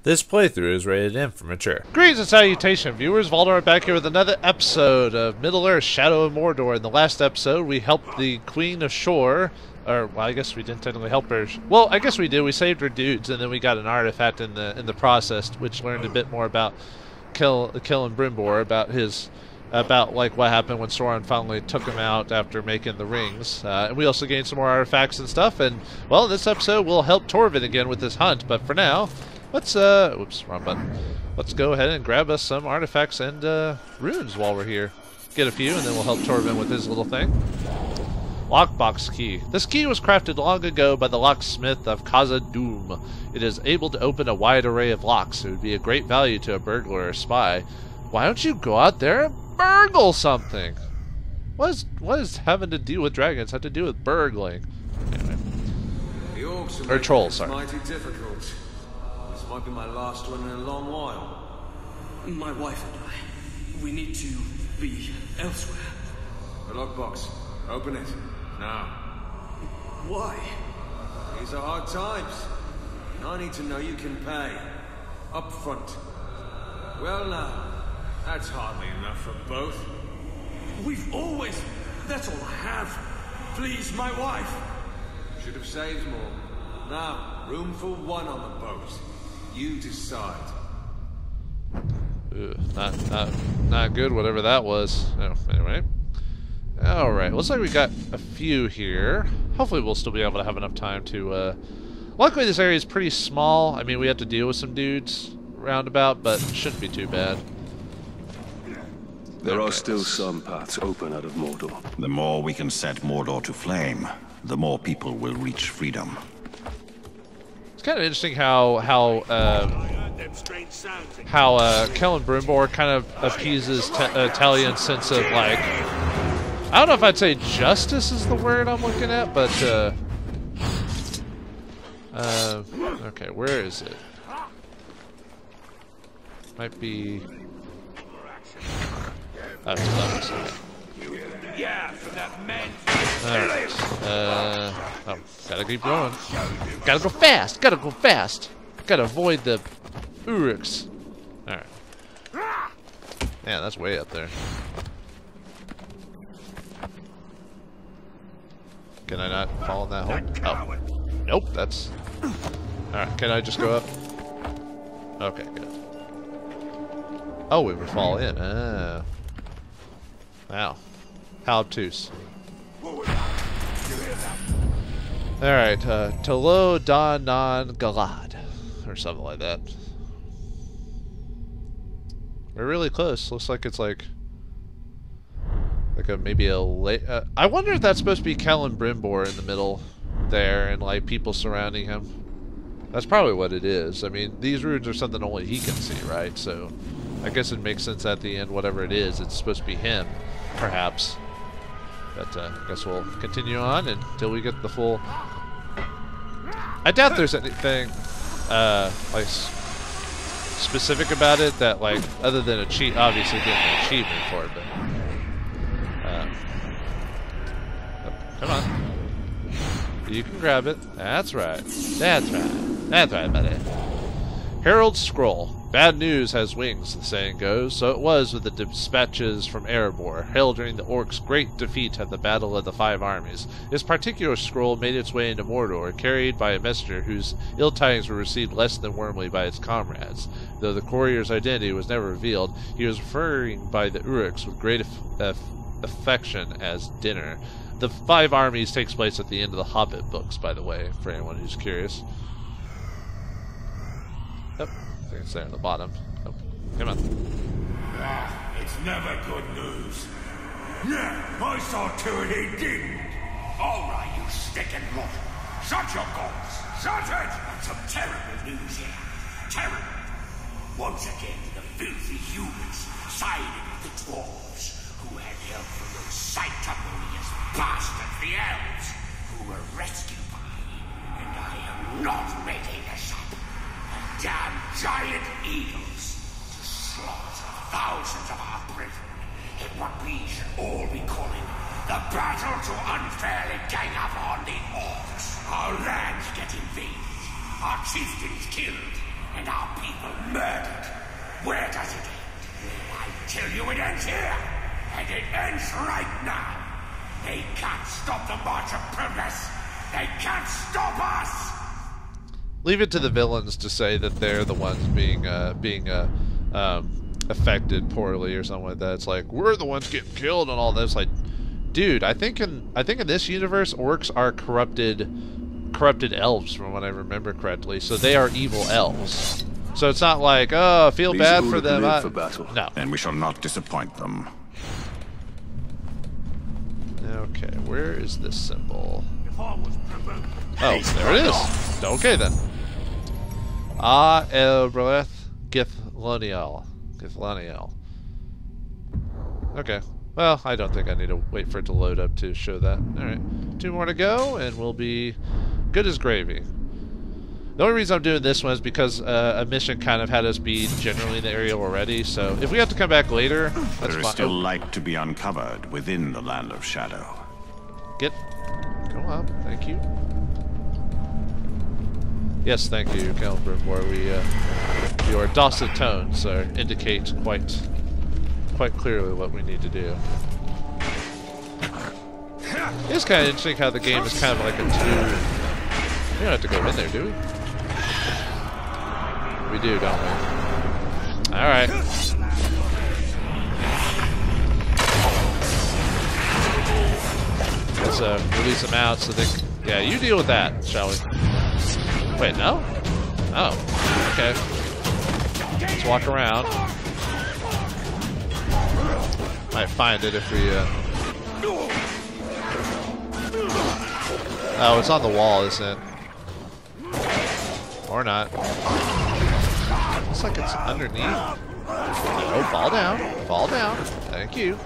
This playthrough is rated M for mature. Greetings and salutation, viewers. Vauldemare back here with another episode of Middle-earth: Shadow of Mordor. In the last episode, we helped the Queen of Shore, or well, I guess we didn't technically help her. Well, I guess we did. We saved her dudes, and then we got an artifact in the process, which learned a bit more about Celebrimbor, about like what happened when Sauron finally took him out after making the rings. And we also gained some more artifacts and stuff. And well, in this episode, we'll help Torvin again with this hunt. But for now, let's oops, wrong button. Let's go ahead and grab us some artifacts and runes while we're here. Get a few, and then we'll help Torvin with his little thing. Lockbox key. This key was crafted long ago by the locksmith of Khazad-dûm. It is able to open a wide array of locks. It would be a great value to a burglar or spy. Why don't you go out there and burgle something? What is having to deal with dragons have to do with burgling? Anyway. Or trolls, sorry. Mighty difficult. This might be my last one in a long while. My wife and I, we need to be elsewhere. The lockbox. Open it. Now. Why? These are hard times. I need to know you can pay. Up front. Well now, that's hardly enough for both. We've always... That's all I have. Please, my wife. Should have saved more. Now, room for one on the boat. You decide. Not good, whatever that was. Oh, anyway. Alright, looks like we got a few here. Hopefully we'll still be able to have enough time to, luckily this area is pretty small. I mean, we have to deal with some dudes roundabout, but it shouldn't be too bad. There are still some paths open out of Mordor. The more we can set Mordor to flame, the more people will reach freedom. It's kind of interesting how Celebrimbor kind of appeases Talion's sense of, like, I don't know if I'd say justice is the word I'm looking at, but okay, where is it? Might be. That's close. Alright. Oh, gotta keep going. Gotta go fast! Gotta go fast! Gotta avoid the Uruks. Alright. Man, that's way up there. Can I not fall in that hole? Oh. Nope, that's... Alright, can I just go up? Okay, good. Oh, we would fall in. Ah. Wow. How obtuse. Alright, Talo Da Non Galad. Or something like that. We're really close. Looks like it's like a maybe a late. I wonder if that's supposed to be Celebrimbor in the middle there, and like people surrounding him. That's probably what it is. I mean, these runes are something only he can see, right? So, I guess it makes sense at the end. Whatever it is, it's supposed to be him, perhaps. But I guess we'll continue on until we get the full. I doubt there's anything like specific about it that, like, other than obviously getting an achievement for it, but. Come on. You can grab it. That's right. That's right. That's right, buddy. Herald's Scroll. Bad news has wings, the saying goes. So it was with the dispatches from Erebor, hailed during the orcs' great defeat at the Battle of the Five Armies. This particular scroll made its way into Mordor, carried by a messenger whose ill tidings were received less than warmly by its comrades. Though the courier's identity was never revealed, he was referring by the Uruks with great affection as dinner. The Five Armies takes place at the end of the Hobbit books, by the way, for anyone who's curious. Oh, I think it's there at the bottom. Oh, come on. It's never good news. Yeah, I saw to it he didn't. All right, you stick and rot. Shut your gods. Shut it! Some terrible news here. Terrible. Once again, the filthy humans sided with the dwarves, who had help from those sanctimonious bastards, the elves, who were rescued by me. And I am not making this up. The damn giant eagles to slaughter thousands of our brethren in what we should all be calling the battle to unfairly gang up on the orcs. Our lands get invaded, our chieftains killed, and our people murdered. Where does it end? I tell you it ends here, and it ends right now. They can't stop the march of progress. They can't stop us. Leave it to the villains to say that they're the ones being affected poorly or something like that. It's like, we're the ones getting killed and all this. Like, dude, I think in this universe, orcs are corrupted elves, from what I remember correctly. So they are evil elves. So it's not like, oh, I feel These bad are for them. live for battle. No. And we shall not disappoint them. Okay, where is this symbol? Oh, there it is. Okay then. Elbreth Githloniel. Okay. Well, I don't think I need to wait for it to load up to show that. Alright. 2 more to go, and we'll be good as gravy. The only reason I'm doing this one is because a mission kind of had us be generally in the area already, so if we have to come back later, that's fine. There is still light to be uncovered within the Land of Shadow. Go up. Thank you. Yes, thank you, Celebrimbor. Your dulcet tones indicate quite clearly what we need to do. It's kind of interesting how the game is kind of like a two. We don't have to go in there, do we? We do, don't we? Alright. Let's release them out so they can... Yeah, you deal with that, shall we? Wait, no? Oh, okay. Let's walk around. Might find it if we... Oh, it's on the wall, isn't it? Or not. Looks like it's underneath. Oh, fall down. Fall down. Thank you.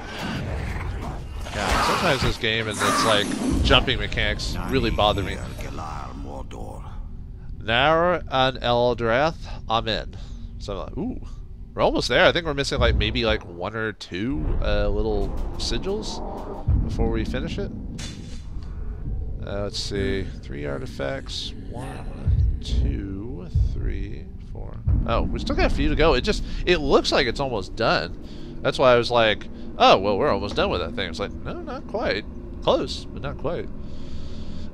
Yeah, sometimes this game and its like jumping mechanics really bother me. Nar an Eldrath, Amen. So like, ooh, we're almost there. I think we're missing like maybe like 1 or 2 little sigils before we finish it. Let's see, 3 artifacts. 1, 2, 3, 4. Oh, we still got a few to go. It looks like it's almost done. That's why I was like, oh, well, we're almost done with that thing. It's like, no, not quite. Close, but not quite.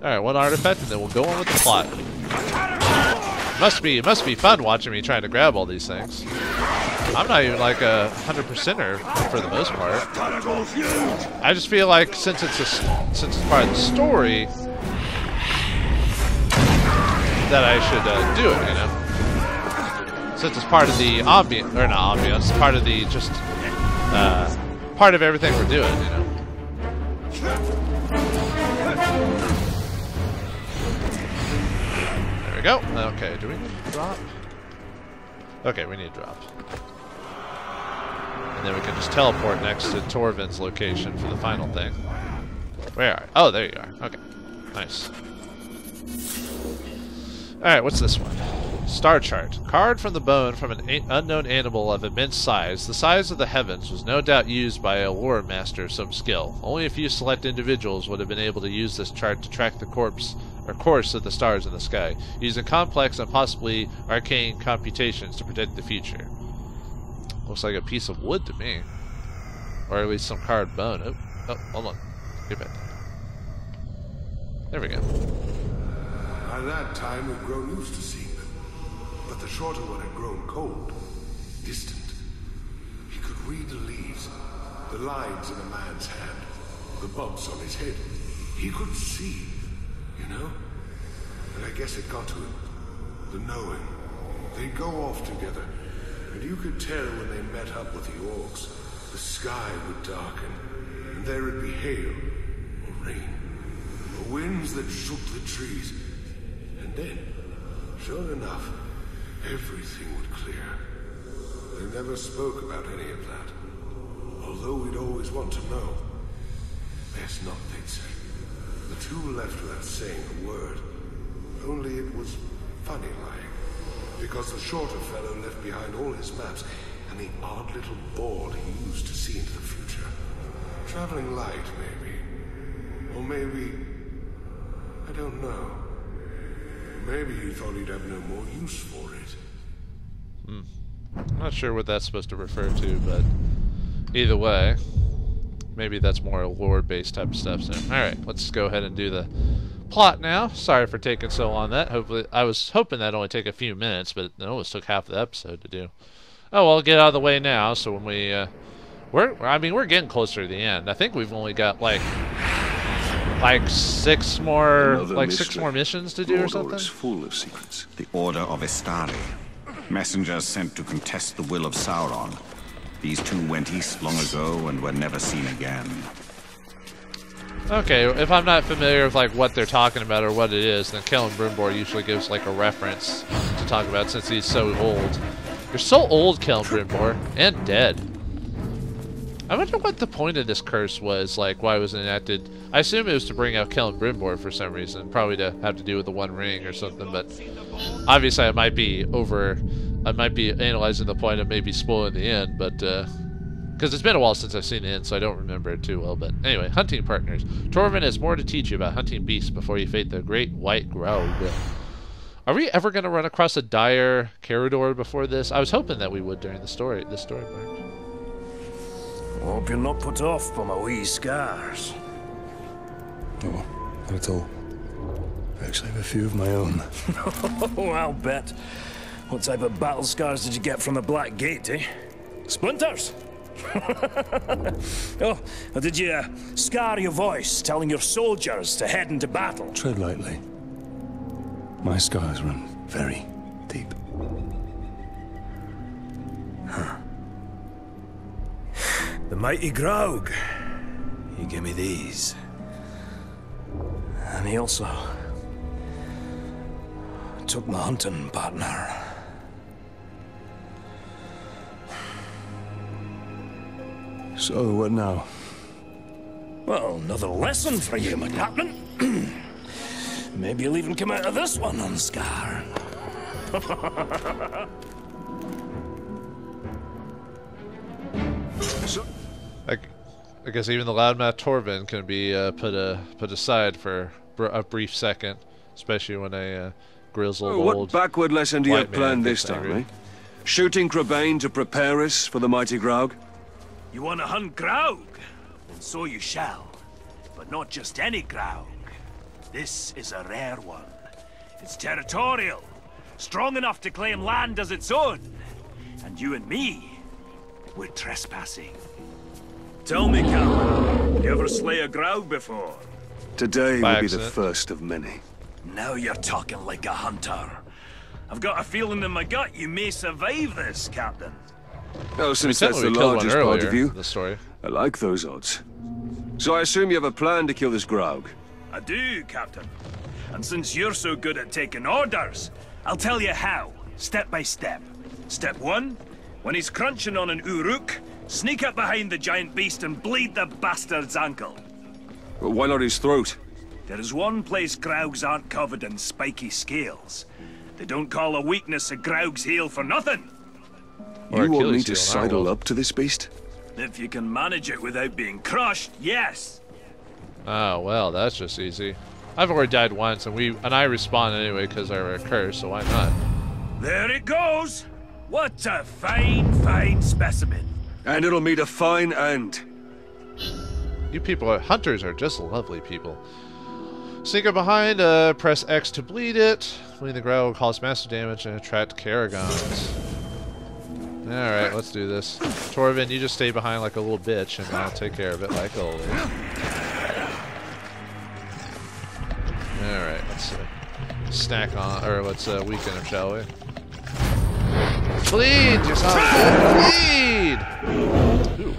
Alright, 1 artifact, and then we'll go on with the plot. Must be fun watching me trying to grab all these things. I'm not even like a 100%er for the most part. I just feel like since it's part of the story, that I should do it, you know? Since it's part of the ambience, or not ambience, part of the just part of everything we're doing, you know? There we go. Okay, do we need to drop? Okay, we need to drop. And then we can just teleport next to Torvin's location for the final thing. Where are you? Oh, there you are. Okay. Nice. Alright, what's this one? Star chart. Carved from the bone from an unknown animal of immense size. The size of the heavens was no doubt used by a lore master of some skill. Only a few select individuals would have been able to use this chart to track the course of the stars in the sky, using complex and possibly arcane computations to predict the future. Looks like a piece of wood to me. Or at least some carved bone. Oh, hold on. Get back there. There we go. By that time, we'd grown used to seeing them. But the shorter one had grown cold, distant. He could read the leaves, the lines in a man's hand, the bumps on his head. He could see, you know? And I guess it got to him. The knowing. They'd go off together. And you could tell when they met up with the orcs, the sky would darken, and there would be hail, or rain, or winds that shook the trees. And then, sure enough, everything would clear. They never spoke about any of that, although we'd always want to know. Best not, they'd say. The two left without saying a word. Only it was funny like. Because the shorter fellow left behind all his maps and the odd little board he used to see into the future. Traveling light, maybe. Or maybe... I don't know. Maybe he thought he'd have no more use for it. I'm not sure what that's supposed to refer to, but either way, maybe that's more a lore-based type of stuff. So, alright, let's go ahead and do the plot now. Sorry for taking so long on that. Hopefully, I was hoping that'd only take a few minutes, but it almost took half the episode to do. Oh, well, get out of the way now, so when we, we're getting closer to the end. I think we've only got, like six more missions to do or something. Mordor is full of secrets. The Order of Istari. Messengers sent to contest the will of Sauron. These two went east long ago and were never seen again. Okay, if I'm not familiar with like what they're talking about or what it is, then Celebrimbor usually gives like a reference to talk about since he's so old. You're so old, Celebrimbor, and dead. I wonder what the point of this curse was, like why it was enacted. I assume it was to bring out Celebrimbor for some reason, probably to have to do with the One Ring or something, but obviously I might be analyzing the point of maybe spoiling the end, but because it's been a while since I've seen the end, so I don't remember it too well. But anyway, hunting partners. Torvin has more to teach you about hunting beasts before you face the great white Graug. Are we ever going to run across a dire Carador before this? I was hoping that we would during this story part. Hope you're not put off by my wee scars. No, not at all. I actually have a few of my own. Oh, I'll bet. What type of battle scars did you get from the Black Gate, eh? Splinters? Oh, or did you scar your voice telling your soldiers to head into battle? Tread lightly. My scars run very deep. Huh. The mighty Graug. He gave me these. And he also took my hunting partner. So, what now? Well, another lesson for you, my captain. Maybe you'll even come out of this one unscarred. I guess even the loudmouth Torvin can be put aside for a brief second, especially when a grizzled old What backward lesson do you have planned this time, eh? Shooting Crebain to prepare us for the mighty Graug? You want to hunt Graug? And so you shall. But not just any Graug. This is a rare one. It's territorial, strong enough to claim land as its own. And you and me, we're trespassing. Tell me, Captain, you ever slay a Graug before? Today will be the first of many. Now you're talking like a hunter. I've got a feeling in my gut you may survive this, Captain. Oh, since that's the largest part of you, the story. I like those odds. So I assume you have a plan to kill this Graug? I do, Captain. And since you're so good at taking orders, I'll tell you how, step by step. Step 1, when he's crunching on an Uruk, sneak up behind the giant beast and bleed the bastard's ankle. Well, why not his throat? There is one place Graugs aren't covered in spiky scales. They don't call a weakness a Graug's heel for nothing. You want me to sidle up to this beast? If you can manage it without being crushed, yes. Oh, well, that's just easy. I've already died once, and I respawn anyway because I were a curse, so why not? There it goes! What a fine, fine specimen. And it'll meet a fine end. You people hunters are just lovely people. Sneak up behind, press X to bleed it. Bleeding the Graug will cause massive damage and attract Caragons. Alright, let's do this. Torvin, you just stay behind like a little bitch and I'll take care of it like always. Alright, let's snack on, or let's weaken him, shall we? Bleed! Bleed! Ooh.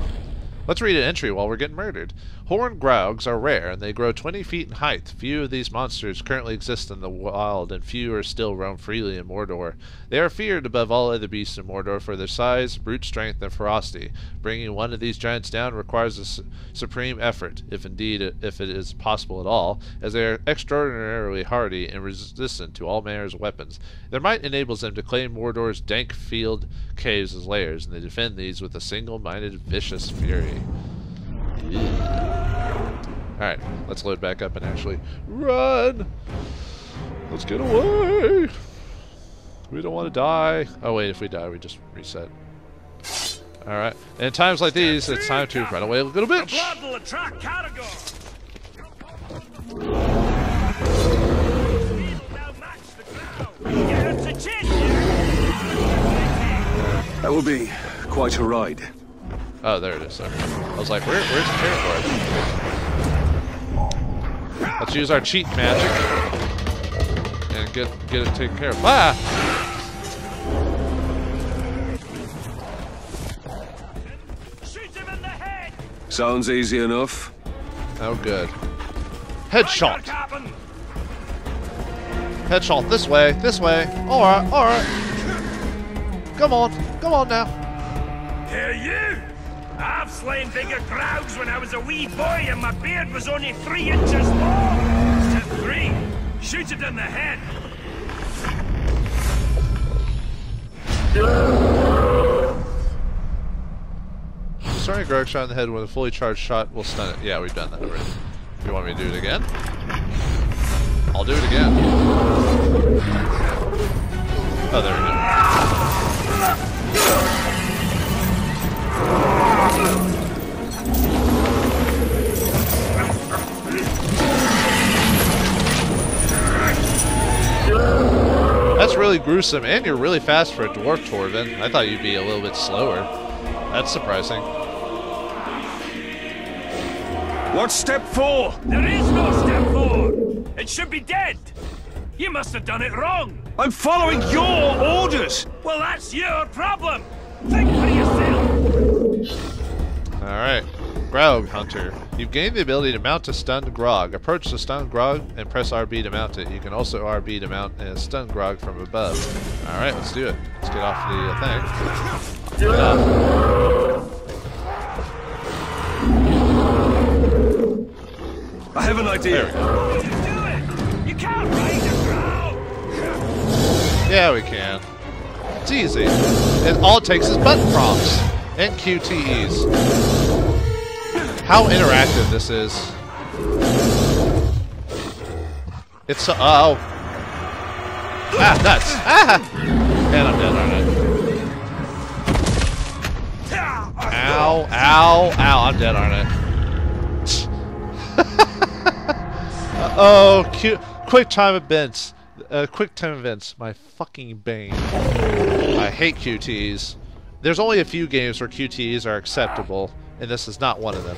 Let's read an entry while we're getting murdered. Horned Graugs are rare, and they grow 20 feet in height. Few of these monsters currently exist in the wild, and fewer still roam freely in Mordor. They are feared above all other beasts in Mordor for their size, brute strength, and ferocity. Bringing one of these giants down requires a supreme effort, if it is possible at all, as they are extraordinarily hardy and resistant to all manner of weapons. Their might enables them to claim Mordor's dank field caves as lairs, and they defend these with a single-minded, vicious fury. Alright, let's load back up and actually run! Let's get away! We don't want to die. Oh wait, if we die, we just reset. Alright. And in times like these, it's time to run away, little bitch. The blood will attract Caragor. That will be quite a ride. Oh, there it is. There. I was like, where's the territory? Let's use our cheat magic and get it taken care of. Ah! Shoot him in the head. Sounds easy enough. Oh, good. Headshot. Headshot this way, this way. Alright, alright. Come on now. Here you! I've slain bigger crowds when I was a wee boy and my beard was only 3 inches long. Step 3. Shoot it in the head. Starting a Grog shot in the head with a fully charged shot will stun it. Yeah, we've done that already. You want me to do it again? I'll do it again. Oh, there we go. That's really gruesome, and you're really fast for a dwarf, Torvin. I thought you'd be a little bit slower. That's surprising. What's step 4? There is no step 4. It should be dead. You must have done it wrong. I'm following your orders. Well, that's your problem. Think for yourself. Alright. Grog Hunter. You've gained the ability to mount a stunned Grog. Approach the stunned Grog and press RB to mount it. You can also RB to mount a stunned Grog from above. Alright, let's do it. Let's get off the thing. I have an idea. There we go. You do it. You can't ride a crowd. Yeah, we can. It's easy. All it takes is button prompts and QTEs. How interactive this is. It's so... oh. Ah, nuts. Ah! And I'm dead, aren't I? Ow, ow, ow. I'm dead, aren't I? Oh, cute. Quick time events. Quick time events. My fucking bane. I hate QTEs. There's only a few games where QTEs are acceptable, and this is not one of them.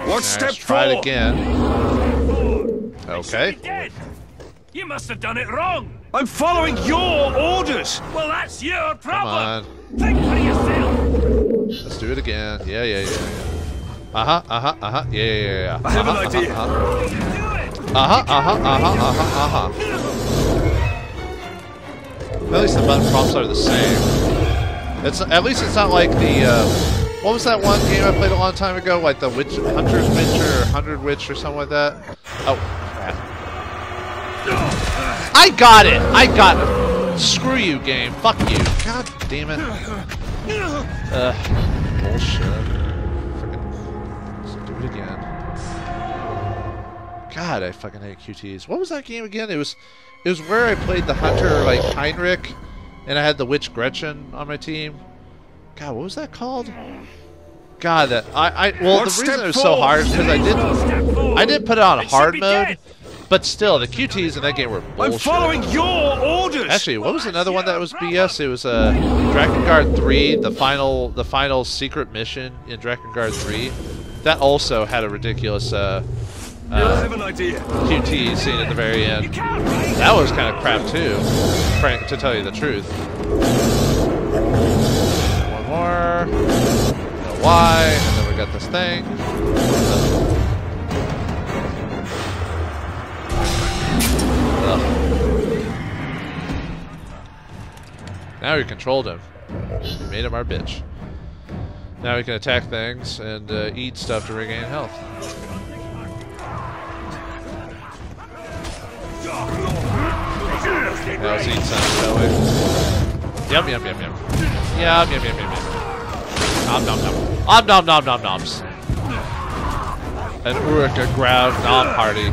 What's step 4? Try it again. Okay. You must have done it wrong. I'm following your orders. Well, that's your problem. Come on. Think for yourself. Let's do it again. Yeah. Yeah. I have an idea. At least the button prompts are the same. At least it's not like the what was that one game I played a long time ago, like the Hunter's Witch or 100 Witch or something like that? Oh crap. I got it! Screw you, game. Fuck you. God damn it. Bullshit. Let's do it again. God, I fucking hate QTs. What was that game again? It was where I played the hunter like Heinrich, and I had the witch Gretchen on my team. God, what was that called? God, that well, the reason it was so hard is because I didn't put it on hard mode, but still the QTs in that game were bullshit. I'm following your orders. Actually, what was another one that was BS? It was Drakengard 3, the final secret mission in Drakengard 3. That also had a ridiculous I have an idea. QT scene at the very end. That was kind of crap too, to tell you the truth. One more. Y, and then we got this thing. Ugh. Now we controlled him. We made him our bitch. Now we can attack things and eat stuff to regain health. Now let's eat some, shall we? Yum. Yum. Nom. An Uruk ground nom party.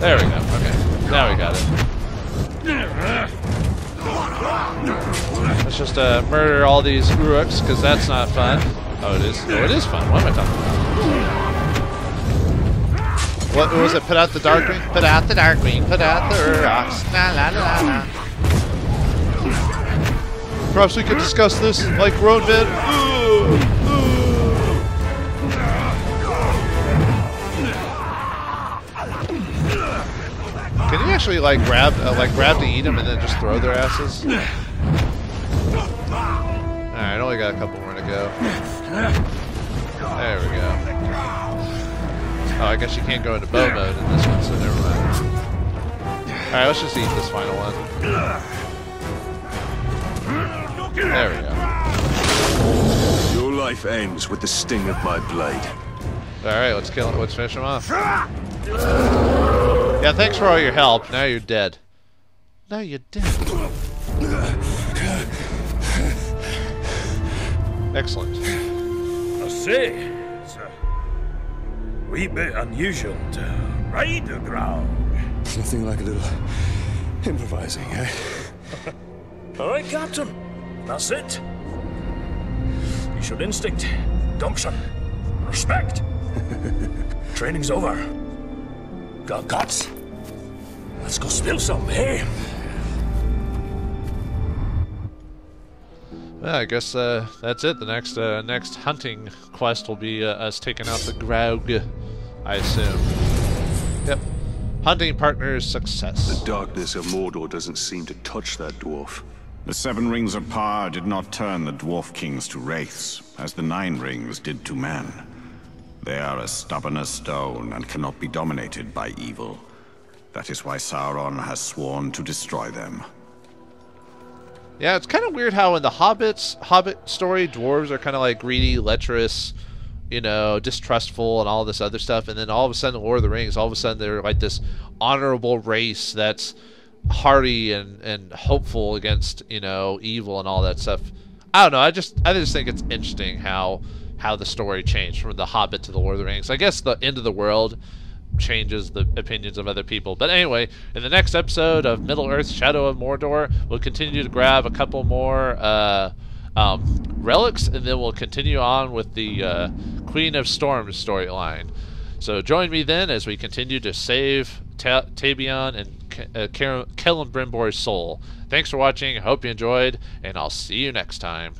There we go. Okay. Now we got it. Let's just murder all these Uruks, because that's not fun. Oh, it is. Oh, it is fun. What am I talking about? What was it? Put out the dark green? Put out the dark green. Put out the Uruks. La la la la. Perhaps we could discuss this like grown men. Can you actually like grab to eat them and then just throw their asses? Alright, only got a couple more to go. There we go. Oh, I guess you can't go into bow mode in this one, so never mind. Alright, let's just eat this final one. There we go. Your life ends with the sting of my blade. Alright, let's kill him. Let's finish him off. Yeah, thanks for all your help. Now you're dead. Now you're dead. Excellent. I say, it's a wee bit unusual to ride a ground. Nothing like a little improvising, eh? All right, Captain. That's it. You showed instinct, gumption, respect. Training's over. Got guts. Let's go spill some, hey? Well, I guess that's it. The next hunting quest will be us taking out the Graug, I assume. Yep. Hunting partners success. The darkness of Mordor doesn't seem to touch that dwarf. The 7 rings of power did not turn the dwarf kings to wraiths, as the 9 rings did to man. They are as stubborn as stone and cannot be dominated by evil. That is why Sauron has sworn to destroy them. Yeah, it's kind of weird how in the Hobbit story, dwarves are kind of like greedy, lecherous, you know, distrustful and all this other stuff. And then all of a sudden, Lord of the Rings, all of a sudden they're like this honorable race that's hardy and hopeful against, you know, evil and all that stuff. I don't know. I just think it's interesting how the story changed from the Hobbit to the Lord of the Rings. I guess the end of the world changes the opinions of other people. But anyway, in the next episode of Middle-earth Shadow of Mordor, we'll continue to grab a couple more relics, and then we'll continue on with the Queen of Storms storyline. So join me then as we continue to save Talion and Celebrimbor's soul. Thanks for watching. I hope you enjoyed, and I'll see you next time.